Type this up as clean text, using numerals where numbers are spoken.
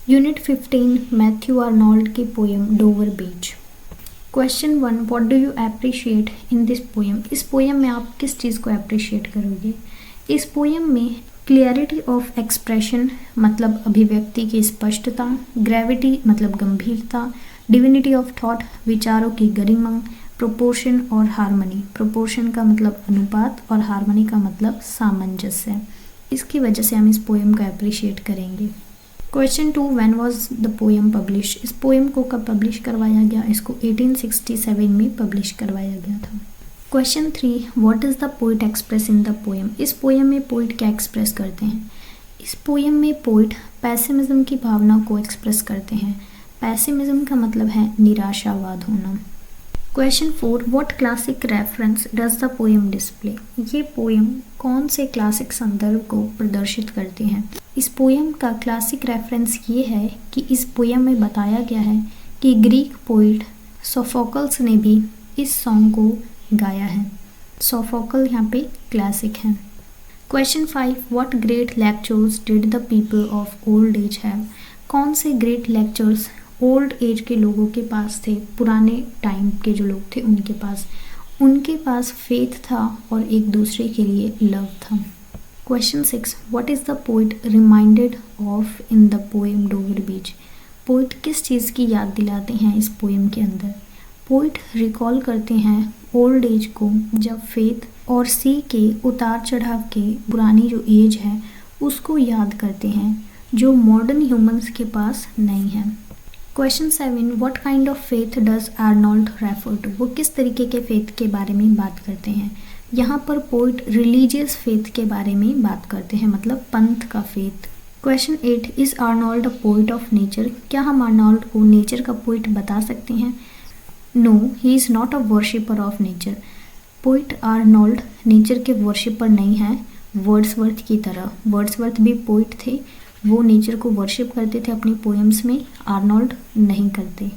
Unit 15 Matthew Arnold की poem Dover beach. Question 1, what do you appreciate in this poem. इस poem में आप किस चीज़ को अप्रिशिएट करोगे। इस पोएम में क्लियरिटी ऑफ एक्सप्रेशन मतलब अभिव्यक्ति की स्पष्टता, ग्रेविटी मतलब गंभीरता, डिविनिटी ऑफ थॉट विचारों की गरिमा, प्रोपोर्शन और हार्मनी। प्रोपोर्शन का मतलब अनुपात और हार्मनी का मतलब सामंजस्य। इसकी वजह से हम इस पोएम का अप्रिशिएट करेंगे। Question 2, when was the poem publish. इस पोएम को कब पब्लिश करवाया गया। इसको 1867 में पब्लिश करवाया गया था। Question 3, what is the poet express in the poem. इस पोएम में पोइट क्या एक्सप्रेस करते हैं। इस पोएम में पोइट पैसिमिज्म की भावना को एक्सप्रेस करते हैं। पैसिमिज्म का मतलब है निराशावाद होना। Question 4, what classic reference does the poem display. ये पोएम कौन से क्लासिक संदर्भ को प्रदर्शित करती है। इस पोएम का क्लासिक रेफरेंस ये है कि इस पोएम में बताया गया है कि ग्रीक पोइट सोफोकल्स ने भी इस सॉन्ग को गाया है। सोफोकल यहाँ पे क्लासिक है। Question 5, what great lectures did the people of old age have. कौन से ग्रेट लेक्चर्स ओल्ड एज के लोगों के पास थे, पुराने टाइम के जो लोग थे उनके पास फेथ था और एक दूसरे के लिए लव था। Question 6, what is the poet reminded of in the poem Dover beach. Poet किस चीज़ की याद दिलाते हैं इस पोएम के अंदर। पोइट रिकॉल करते हैं ओल्ड एज को, जब फेथ और सी के उतार चढ़ाव के पुरानी जो एज है उसको याद करते हैं जो मॉडर्न ह्यूमंस के पास नहीं है। Question 7, what kind of faith does Arnold refer to. वो किस तरीके के फेथ के बारे में बात करते हैं। यहाँ पर पोइट रिलीजियस फेथ के बारे में बात करते हैं, मतलब पंथ का faith. Question 8, is Arnold a poet of nature. क्या हम आर्नोल्ड को नेचर का पोइट बता सकते हैं। No, he is not a worshipper of nature. Poet Arnold nature के वर्शिपर नहीं है वर्ड्सवर्थ की तरह। वर्ड्सवर्थ भी पोइट थे, वो नेचर को वर्शिप करते थे अपनी पोएम्स में, आर्नोल्ड नहीं करते।